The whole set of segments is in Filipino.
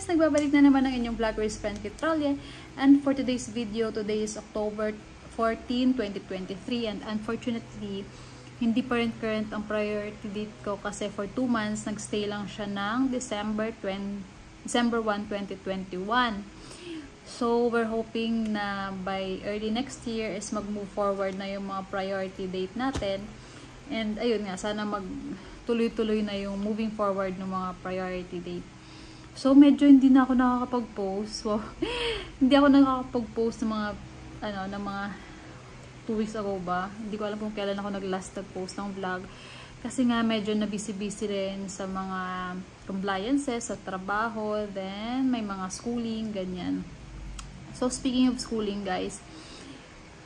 Nagbabalik na naman ang inyong vlogger's friend Kitralya. And for today's video, today is October 14, 2023. And unfortunately, hindi pa rin current ang priority date ko kasi for 2 months, nagstay lang siya ng December 1, 2021. So, we're hoping na by early next year is mag-move forward na yung mga priority date natin. And ayun nga, sana tuloy-tuloy na yung moving forward ng mga priority date. So, medyo hindi na ako nakakapag-post. So, hindi ako nakakapag-post ng mga 2 weeks ago ba. Hindi ko alam kung kailan ako nag-last nag-post ng vlog. Kasi nga, medyo na busy-busy rin sa mga compliances, sa trabaho, then may mga schooling, ganyan. So, speaking of schooling, guys,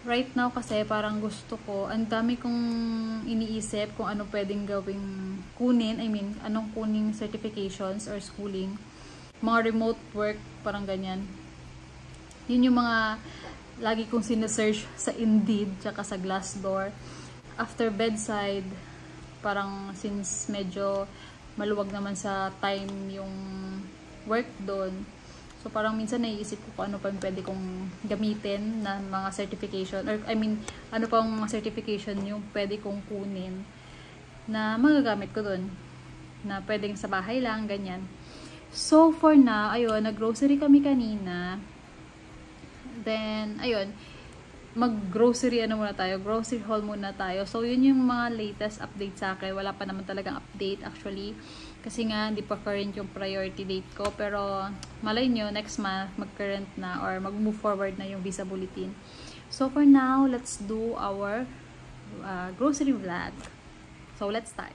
right now kasi parang gusto ko, ang dami kong iniisip kung ano pwedeng gawing kunin, anong kuning certifications or schooling, mga remote work, parang ganyan. Yun yung mga lagi kong sinesearch sa Indeed, tsaka sa Glassdoor. After bedside, parang since medyo maluwag naman sa time yung work doon, so, parang minsan naiisip ko kung ano pa pwede kong gamitin na mga certification. Or, ano pang mga certification yung pwede kong kunin na magagamit ko dun. Na pwedeng sa bahay lang, ganyan. So, for now, ayun, nag-grocery kami kanina. Then, ayun, mag-grocery muna tayo. Grocery haul muna tayo. So, yun yung mga latest update sa akin. Wala pa naman talagang update, actually. Kasi nga, hindi pa current yung priority date ko. Pero, malay nyo, next month, mag-current na or mag-move forward na yung visa bulletin. So, for now, let's do our grocery vlog. So, let's start.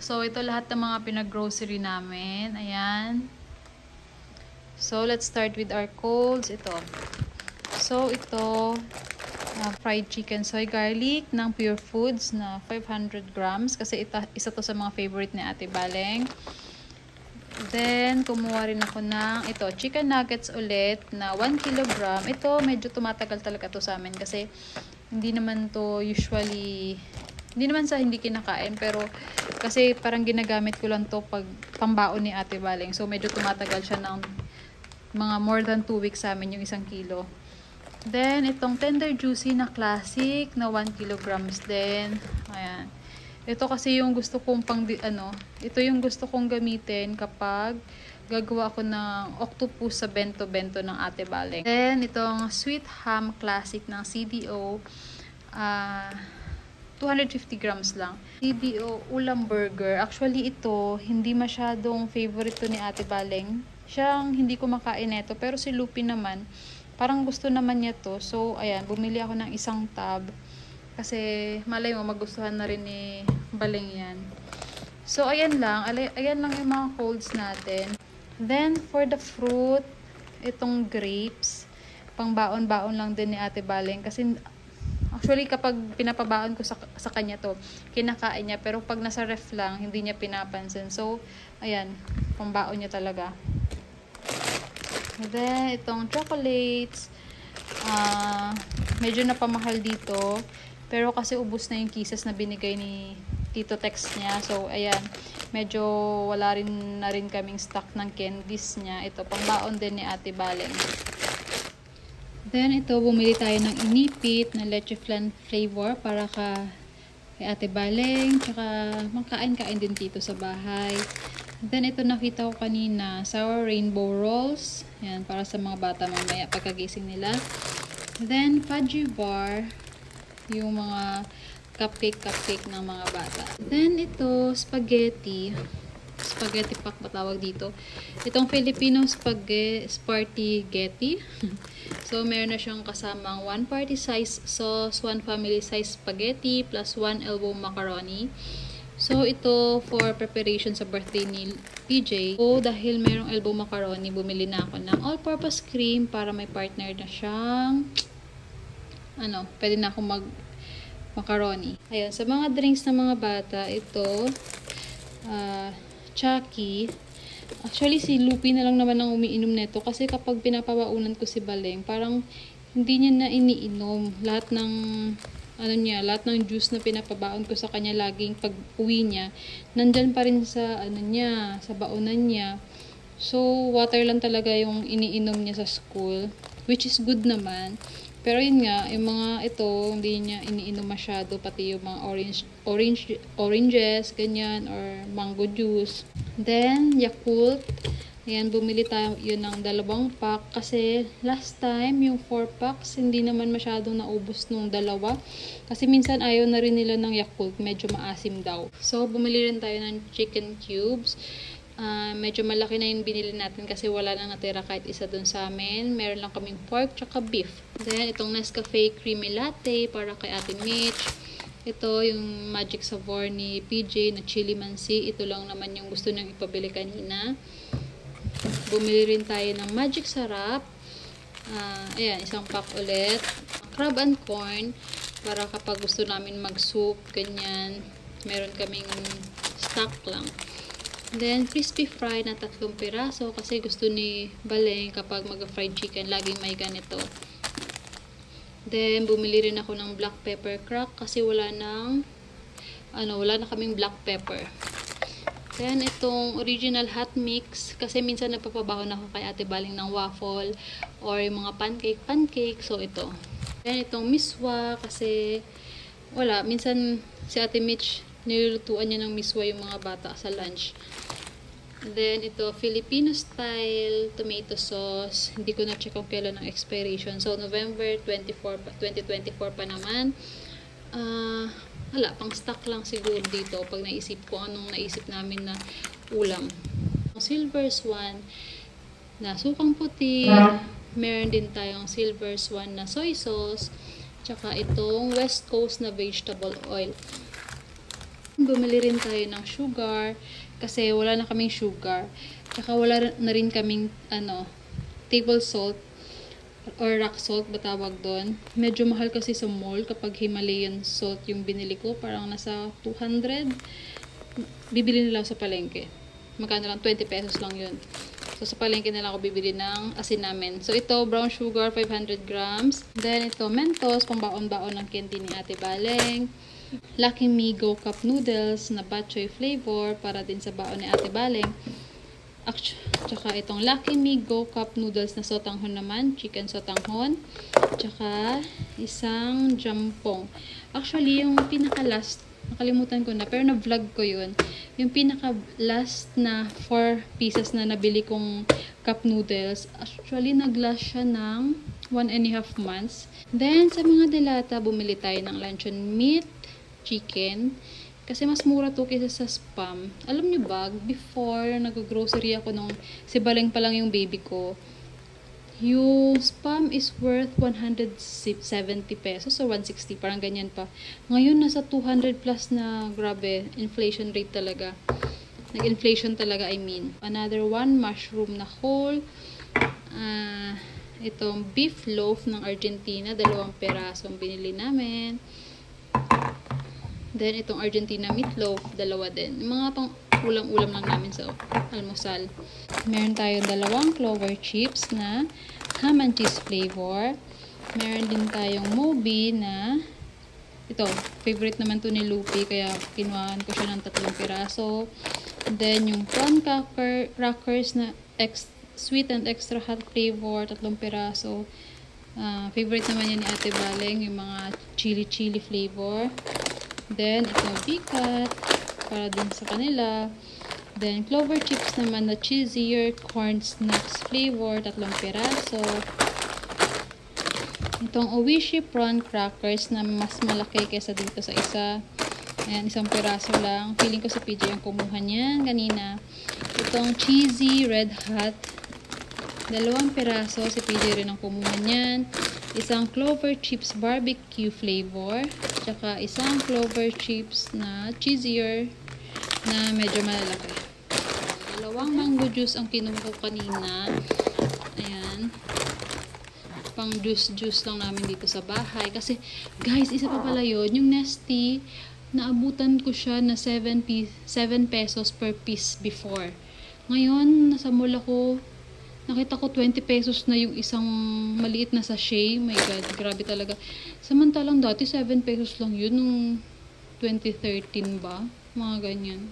So, ito lahat ng mga pinag-grocery namin. Ayan. So, let's start with our colds. Ito. So, ito, fried chicken soy garlic ng Pure Foods na 500 grams kasi isa to sa mga favorite ni Ate Baleng. Then, kumuha rin ako ng ito, chicken nuggets ulit na 1 kilogram. Ito, medyo tumatagal talaga to sa amin kasi hindi naman to usually, hindi naman sa hindi kinakain, pero kasi parang ginagamit ko lang to pag pambaon ni Ate Baleng. So, medyo tumatagal siya ng mga more than 2 weeks sa amin yung 1 kilo. Then, itong tender juicy na classic na 1 kilograms din. Ayan. Ito kasi yung gusto kong ito yung gusto kong gamitin kapag gagawa ako ng octopus sa bento-bento ng Ate Baleng. Then, itong sweet ham classic ng CDO. 250 grams lang. CDO ulam burger. Actually, ito, hindi masyadong favorite to ni Ate Baleng. Siyang hindi kumakain nito. Pero si Lupi naman, parang gusto naman niya to. So, ayan, bumili ako ng 1 tab. Kasi, malay mo, magustuhan na rin ni Baleng yan. So, ayan lang. Ayan lang yung mga colds natin. Then, for the fruit, itong grapes, pang baon-baon lang din ni Ate Baleng. Kasi, actually, kapag pinapabaon ko sa kanya to, kinakain niya. Pero pag nasa ref lang, hindi niya pinapansin. So, ayan, pang baon niya talaga. Then, itong chocolates, medyo napamahal dito. Pero kasi ubos na yung kisses na binigay ni Tito Tex niya. So, ayan, medyo wala rin na rin kaming stock ng candies niya. Ito, pangbaon din ni Ate Baleng. Then, ito, bumili tayo ng inipit na leche flan flavor para kay Ate Baleng. Tsaka, makain-kain din dito sa bahay. Then, ito nakita ko kanina, sour rainbow rolls. Yan, para sa mga bata mamaya pagkagising nila. Then, fudgy bar. Yung mga cupcake ng mga bata. Then, ito, spaghetti. Spaghetti pack ba tawag dito? Itong Filipino spaghetti. So, meron na siyang kasamang 1 party size sauce, 1 family size spaghetti, plus 1 elbow macaroni. So, ito for preparation sa birthday ni PJ. So, dahil merong elbow macaroni, bumili na ako ng all-purpose cream para may partner na siyang, pwede na akong macaroni. Ayun, sa mga drinks ng mga bata, ito, Chucky. Actually, si Lupi na lang naman ang umiinom nito kasi kapag pinapabaunan ko si Baleng, parang hindi niya na iniinom. Lahat ng juice na pinapabaon ko sa kanya laging pag uwi niya, nandyan pa rin sa sa baonan niya. So, water lang talaga yung iniinom niya sa school, which is good naman. Pero yun nga, yung mga ito, hindi niya iniinom masyado, pati yung mga oranges, ganyan, or mango juice. Then, Yakult. Ayan, bumili tayo yun ng 2 pack kasi last time, yung 4 packs, hindi naman masyadong naubos nung 2. Kasi minsan ayaw na rin nila ng Yakult, medyo maasim daw. So, bumili rin tayo ng chicken cubes. Medyo malaki na yung binili natin kasi wala na natira kahit isa dun sa amin. Meron lang kaming pork tsaka beef. Then, itong Nescafe Creamy Latte para kay Ate Mitch. Ito yung Magic Savor ni PJ na Chili Mansi. Ito lang naman yung gusto niyang ipabili kanina. Bumili rin tayo ng Magic Sarap. Ayan, 1 pack ulit. Crab and corn para kapag gusto namin mag-soup, ganyan. Meron kaming stock lang. Then, crispy fry na 3 piraso kasi gusto ni Baleng kapag mag-fried chicken, laging may ganito. Then, bumili rin ako ng black pepper crack kasi wala na kaming black pepper. Then, itong original hot mix kasi minsan nagpapabaho na ako kay Ate Baleng ng waffle or yung mga pancake. So, ito. Then, itong miswa kasi minsan si Ate Mitch nilulutuan niya ng miswa yung mga bata sa lunch. Then, ito, Filipino style tomato sauce. Hindi ko na-check kung kailan ang expiration. So, November 2024 pa naman. Pang stock lang siguro dito pag naisip ko anong naisip namin na ulam. Silver Swan na sukang puti. Meron din tayong Silver Swan na soy sauce. Tsaka itong West Coast na vegetable oil. Bumili rin tayo ng sugar kasi wala na kaming sugar. Tsaka wala na rin kaming table salt or rock salt ba tawag doon. Medyo mahal kasi sa mall kapag Himalayan salt yung binili ko. Parang nasa 200. Bibili nila sa palengke. Magkano lang? 20 pesos lang yun. So sa palengke na lang ako bibili ng asin namin. So ito, brown sugar, 500 grams. Then ito, Mentos, pambaon-baon ng candy ni Ate Baleng. Lucky Me Go Cup Noodles na bok choy flavor para din sa baon ni Ate Baleng. Tsaka itong Lucky Me Go Cup Noodles na sotanghon naman, chicken sotanghon. Tsaka isang jampong. Actually, yung pinaka-last, nakalimutan ko na, pero na-vlog ko yun. Yung pinaka-last na 4 pieces na nabili kong cup noodles, actually, nag-last siya ng 1.5 months. Then, sa mga delata, bumili tayo ng luncheon meat, chicken, kasi mas mura to kaysa sa Spam. Alam nyo ba, before nag-grocery ako nung si Baleng pa lang yung baby ko, yung Spam is worth 170 pesos or 160, parang ganyan pa. Ngayon, nasa 200 plus na, grabe, inflation rate talaga. Nag-inflation talaga, I mean. Another one, mushroom na whole. Itong beef loaf ng Argentina, 2 perasong binili namin. Then, itong Argentina meatloaf, 2 din. Mga pang ulam-ulam lang namin sa almusal. Meron tayong 2 clover chips na ham and cheese flavor. Meron din tayong Moby na ito, favorite naman to ni Lupi, kaya kinuhaan ko siya ng 3 piraso. Then, yung prawn crackers na sweet and extra hot flavor, 3 piraso. Favorite naman yan ni Ate Baleng, yung mga chili flavor. Then, ito bikat para din sa kanila. Then, clover chips naman na cheesier corn snacks flavor, 3 piraso. Itong Oishi prawn crackers na mas malaki kaysa dito sa isa. Ayan, 1 piraso lang. Feeling ko si PJ ang kumuha niyan kanina. Itong cheesy red hot, 2 piraso. Si PJ rin ang kumuha niyan. 1 clover chips barbecue flavor. Tsaka 1 clover chips na cheesier na medyo malalaki. 2 mango juice ang kinuha ko kanina. Ayan. Pang juice lang namin dito sa bahay. Kasi, guys, isa pa pala yun. Yung Nestea, naabutan ko siya na 7 pesos per piece before. Ngayon, nasa mall ako, nakita ko 20 pesos na yung isang maliit na sachet. My God, grabe talaga. Samantalang dati 7 pesos lang yun nung 2013 ba? Mga ganyan.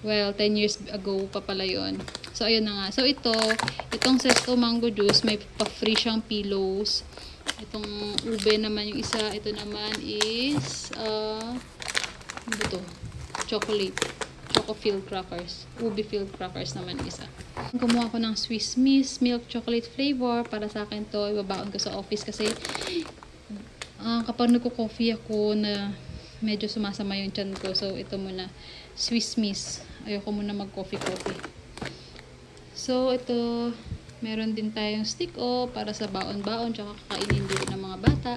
Well, 10 years ago pa pala yun. So, ayun na nga. So, itong Zesto Mango Juice, may pa-free siyang pillows. Itong ube naman yung isa. Ito naman is, ano ba to? Chocolate. Choco-filled crackers. Ube filled crackers naman yung isa. Kumuha ko ng Swiss Miss Milk Chocolate flavor. Para sa akin to, ibabaon ko sa office kasi kapag nagko-coffee ako na medyo sumasama yung tiyan ko. So, ito muna. Swiss Miss. Ayoko muna mag-coffee. So, ito, meron din tayong stick-o para sa baon-baon, tsaka kakainin din ng mga bata.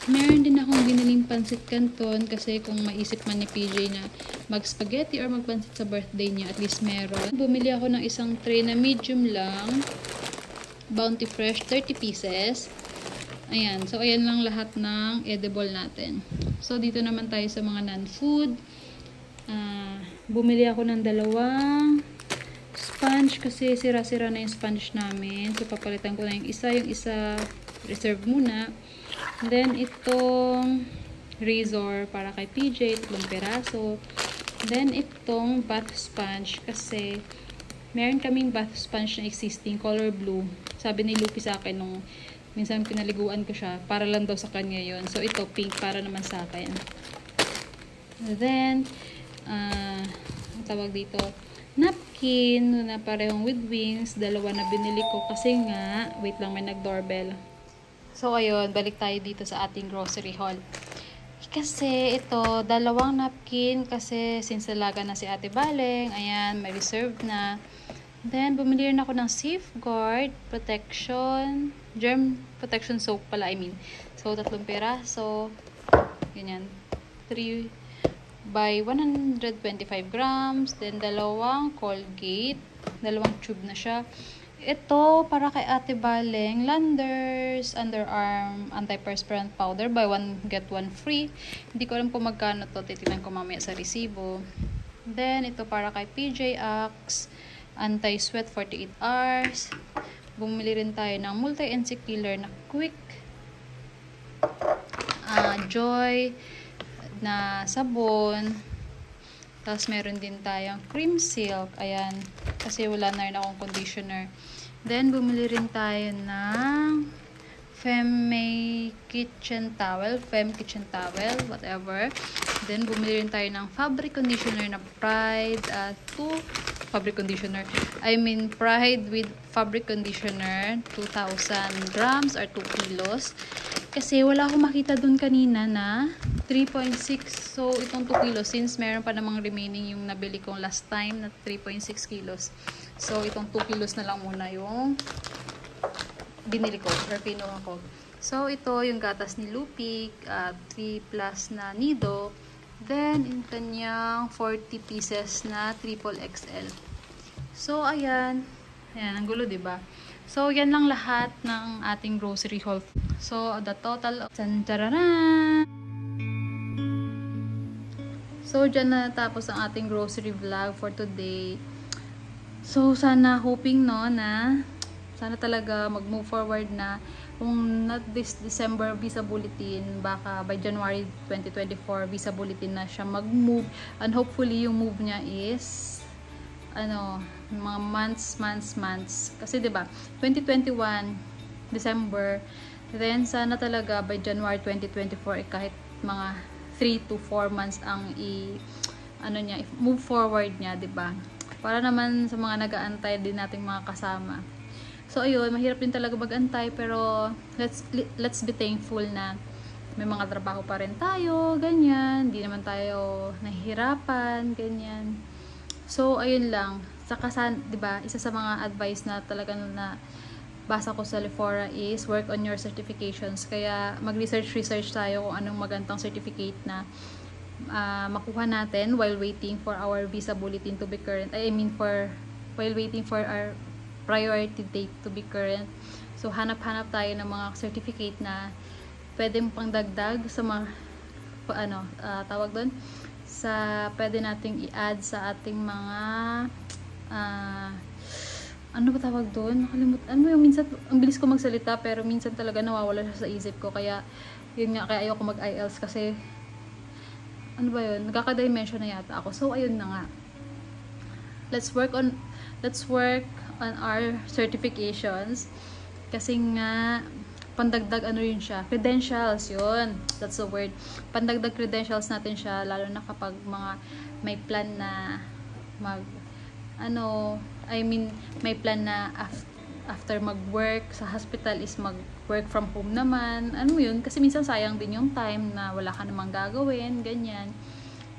Meron din akong biniling pansit canton kasi kung maisip man ni PJ na mag-spaghetti or magpansit sa birthday niya, at least meron. Bumili ako ng isang tray na medium lang, Bounty Fresh, 30 pieces. Ayan, so ayan lang lahat ng edible natin. So, dito naman tayo sa mga non-food. Bumili ako ng dalawang sponge kasi sira-sira na yung sponge namin. So, papalitan ko na yung isa reserve muna. Then, itong razor para kay PJ, 3 peraso. Then, itong bath sponge kasi meron kaming bath sponge na existing, color blue. Sabi ni Lupi sa akin nung minsan pinaliguan ko siya, para lang daw sa kanya yun. So, ito pink para naman sa akin. Then, ang tawag dito, napkin na parehong with wings. Dalawa na binili ko kasi nga, wait lang, may nag-doorbell. So, ayun, balik tayo dito sa ating grocery haul. Kasi ito, dalawang napkin kasi since dalaga na si Ate Baleng, ayan, may reserve na. Then, bumili rin ako ng Safeguard Protection, Germ Protection Soap pala, I mean. So, 3 peraso. Ganyan. 3 by 125 grams. Then, dalawang Colgate. Dalawang tube na siya. Ito, para kay Ate Baleng, Landers Underarm Antiperspirant Powder. Buy one, get one free. Hindi ko alam kung magkano to. Titignan ko mamaya sa resibo. Then, ito para kay PJ Axe Anti-Sweat 48 hours. Bumili rin tayo ng multi-insect killer na quick. Joy na sabon. Tapos meron din tayong cream silk. Ayan. Kasi wala na rin akong conditioner. Then bumili rin tayo ng Femme Kitchen Towel. Whatever. Then bumili rin tayo ng fabric conditioner na Pride. Fabric conditioner. I mean, Pride with fabric conditioner. 2,000 grams or 2 kilos. Kasi wala akong makita dun kanina na 3.6. So, itong 2 kilos. Since meron pa namang remaining yung nabili kong last time na 3.6 kilos. So, itong 2 kilos na lang muna yung binili ko or kinuha ko. So, ito yung gatas ni Lupik. 3 plus na nido. Then, in kanyang 40 pieces na triple XL. So, ayan. Ayan, ang gulo, diba? So, yan lang lahat ng ating grocery haul. So, the total of... Tantararan! So, dyan na natapos ang ating grocery vlog for today. So, sana hoping, no, na sana talaga mag-move forward na kung not this December visa bulletin, baka by January 2024 visa bulletin na siya mag-move. And hopefully, yung move niya is mga months. Kasi 'di ba 2021 December, then sana talaga by January 2024 kahit mga 3 to 4 months ang move forward niya, 'di ba? Para naman sa mga nag-aantay din nating mga kasama. So ayun, mahirap din talaga mag-antay, pero let's be thankful na may mga trabaho pa rin tayo, ganyan. Hindi naman tayo nahihirapan, ganyan. So ayun lang. Saka 'di ba, isa sa mga advice na talaga na basa ko sa Lefora is work on your certifications. Kaya mag-research tayo kung anong magandang certificate na makuha natin while waiting for our visa bulletin to be current. While waiting for our priority date to be current. So, hanap-hanap tayo ng mga certificate na pwedeng pangdagdag sa mga, tawag doon, pwede nating i-add sa ating mga, ano ba tawag doon? Nakalimutan. Minsan, ang bilis ko magsalita, pero minsan talaga nawawala siya sa isip ko. Kaya, yun nga, kaya ayoko mag-IELTS kasi, ano ba yun? Nagkaka-dimension na yata ako. So, ayun na nga. let's work on our certifications, kasi nga pandagdag ano yun siya, credentials yun, that's the word, pandagdag credentials natin siya, lalo na kapag mga may plan na may plan na after mag-work sa hospital is mag-work from home naman, ano yun, kasi minsan sayang din yung time na wala ka namang gagawin, ganyan.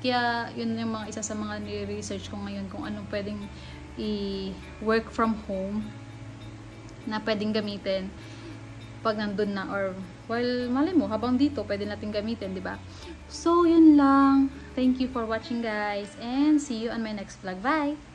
Kaya yun yung mga isa sa mga ni-research ko ngayon, kung anong pwedeng i-work from home na pwedeng gamitin pag nandun na, or while malay mo habang dito pwede natin gamitin, di ba? So yun lang, thank you for watching guys, and see you on my next vlog. Bye.